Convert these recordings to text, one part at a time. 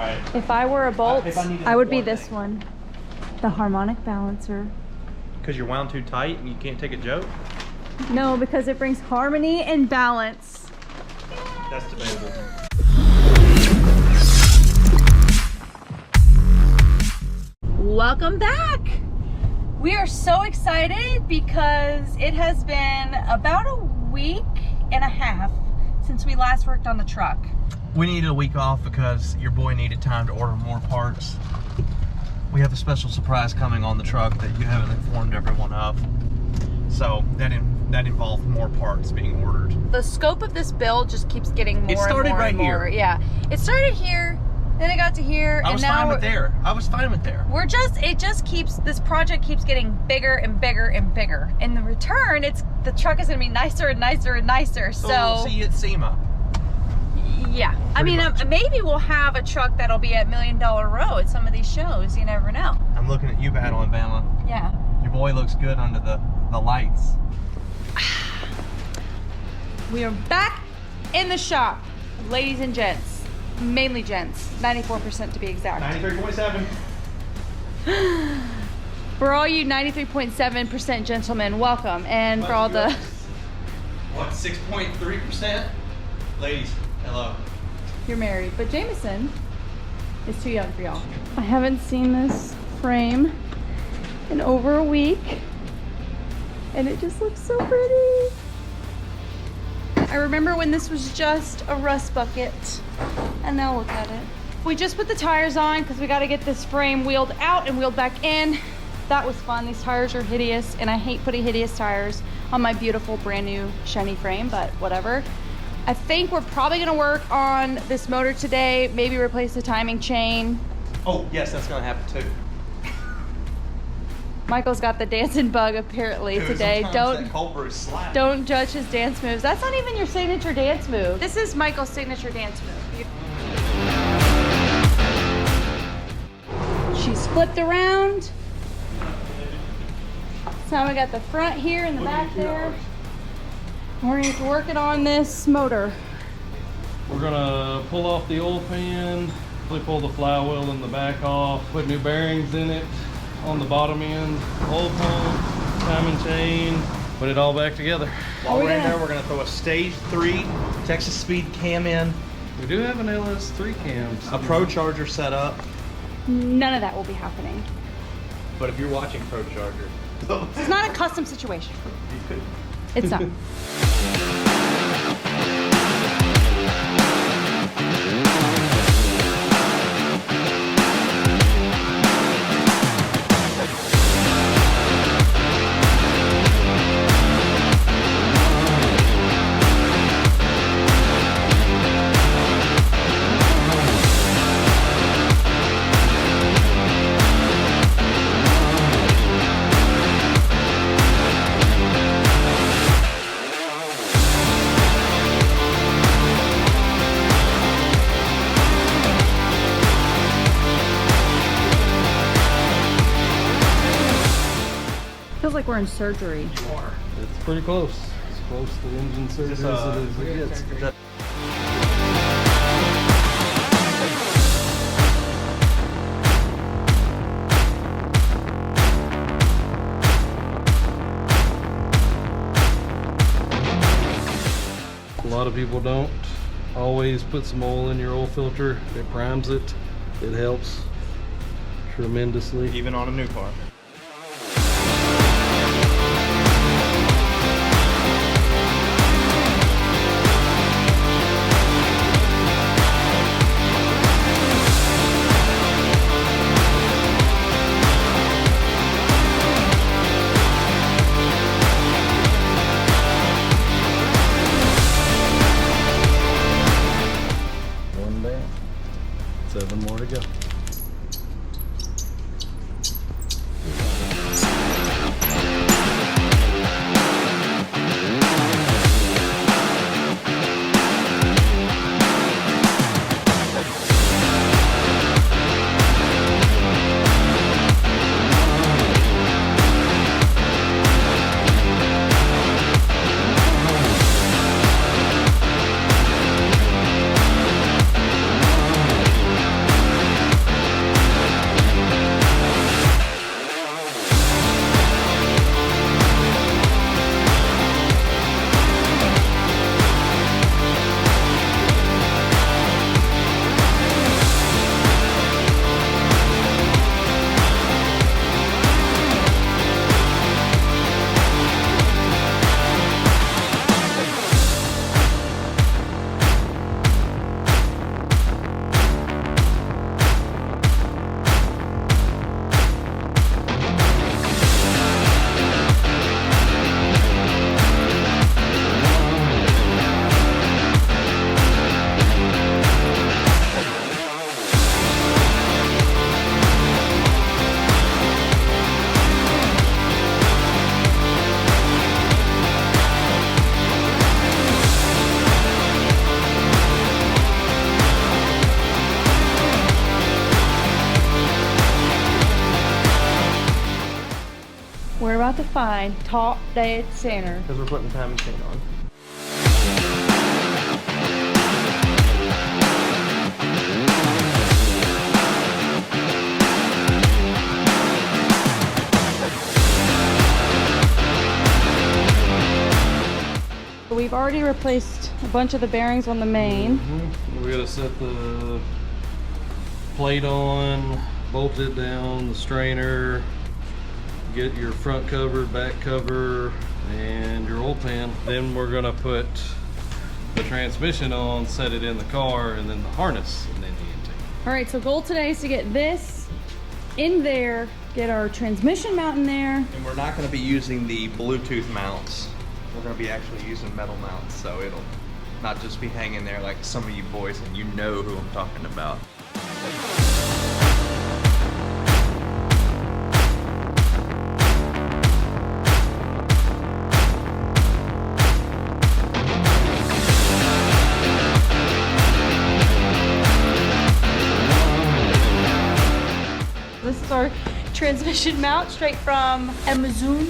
If I were a Bolt, I would be this one. The harmonic balancer. Because you're wound too tight and you can't take a joke? No, because it brings harmony and balance. That's debatable. Welcome back. We are so excited because it has been about a week and a half since we last worked on the truck. We needed a week off because your boy needed time to order more parts. We have a special surprise coming on the truck that you haven't informed everyone of. So that involved more parts being ordered. The scope of this build just keeps getting more. It started and more right and more. here. Yeah, it started here, then it got to here, I was fine with there. I was fine with there. This project keeps getting bigger and bigger and bigger. In the return, the truck is gonna be nicer and nicer and nicer. So we'll see you at SEMA. Yeah, I mean, maybe we'll have a truck that'll be at $1 Million Row at some of these shows. You never know. I'm looking at you battling, Bama. Yeah. Your boy looks good under the lights. We are back in the shop, ladies and gents. Mainly gents, 94% to be exact. 93.7. For all you 93.7% gentlemen, welcome. And for all the... What, 6.3%? Ladies, hello. You're married, but Jameson is too young for y'all. I haven't seen this frame in over a week, and it just looks so pretty. I remember when this was just a rust bucket, and now look at it. We just put the tires on because we got to get this frame wheeled out and wheeled back in. That was fun. These tires are hideous, and I hate putting hideous tires on my beautiful brand new shiny frame, but whatever. I think we're probably gonna work on this motor today, maybe replace the timing chain. Oh, yes, that's gonna happen too. Michael's got the dancing bug apparently today. Don't judge his dance moves. That's not even your signature dance move. This is Michael's signature dance move. She's flipped around. So now we got the front here and the back there. We're going to work it on this motor. We're gonna pull off the oil pan, pull the flywheel in the back off, put new bearings in it on the bottom end, oil pump, timing chain, put it all back together. While we're in there, we're gonna throw a stage 3 Texas Speed cam in. We do have an LS3 cam. A Pro Charger set up. None of that will be happening. But if you're watching Pro Charger. It's not a custom situation. You could. It's not. Feels like we're in surgery. You are. It's pretty close. It's close to engine surgery as it gets. A lot of people don't always put some oil in your oil filter. It primes it. It helps tremendously. Even on a new car. One down. 7 more to go. not to find top dead center. Because we're putting timing chain on. We've already replaced a bunch of the bearings on the main. We gotta set the plate on, bolt it down, the strainer, get your front cover, back cover, and your oil pan. Then we're gonna put the transmission on, set it in the car, and then the harness, and then the intake. All right, so goal today is to get this in there, get our transmission mount in there. And we're not going to be using the Bluetooth mounts. We're going to be actually using metal mounts, so it'll not just be hanging there like some of you boys, and you know who I'm talking about. This is our transmission mount straight from Amazon.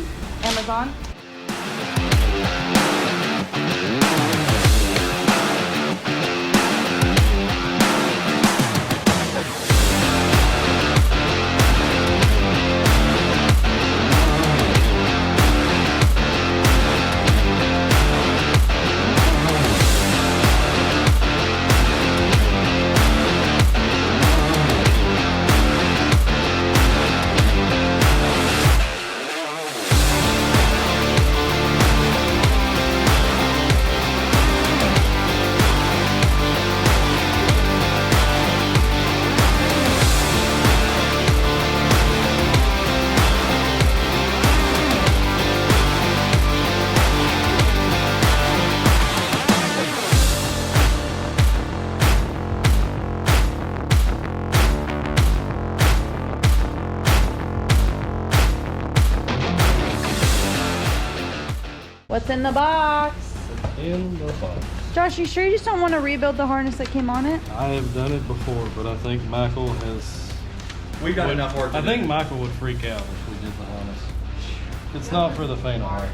What's in the box? In the box. Josh, you sure you just don't want to rebuild the harness that came on it? I have done it before, but I think Michael has... We've got enough work to do. I think Michael would freak out if we did the harness. It's not for the faint of heart.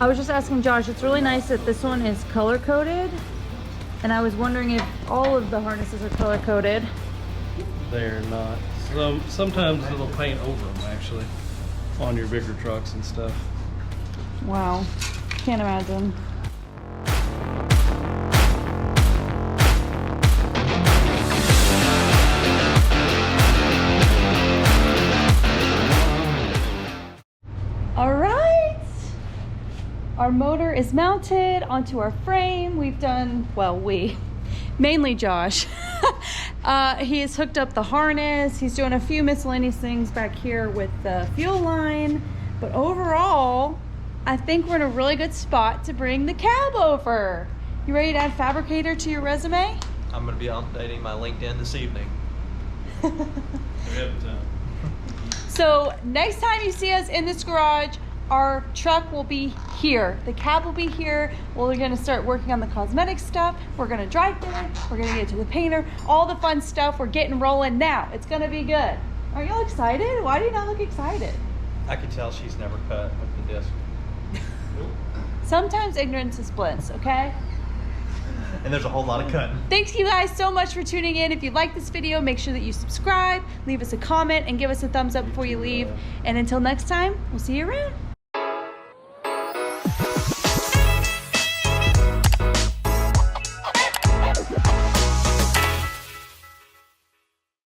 I was just asking Josh, it's really nice that this one is color coded, and I was wondering if all of the harnesses are color coded. They're not. Sometimes it'll paint over them actually on your bigger trucks and stuff. Wow, can't imagine. All right. Our motor is mounted onto our frame. We've done, well, mainly Josh. He has hooked up the harness. He's doing a few miscellaneous things back here with the fuel line. But overall, I think we're in a really good spot to bring the cab over. You ready to add fabricator to your resume? I'm going to be updating my LinkedIn this evening. We have time. So next time you see us in this garage, our truck will be here. The cab will be here. We're gonna start working on the cosmetic stuff. We're gonna drive there. We're gonna get to the painter. All the fun stuff. We're getting rolling now. It's gonna be good. Are y'all excited? Why do you not look excited? I can tell she's never cut with the disc. Sometimes ignorance is bliss, okay? And there's a whole lot of cutting. Thanks you guys so much for tuning in. If you like this video, make sure that you subscribe, leave us a comment, and give us a thumbs up before you leave. And until next time, we'll see you around.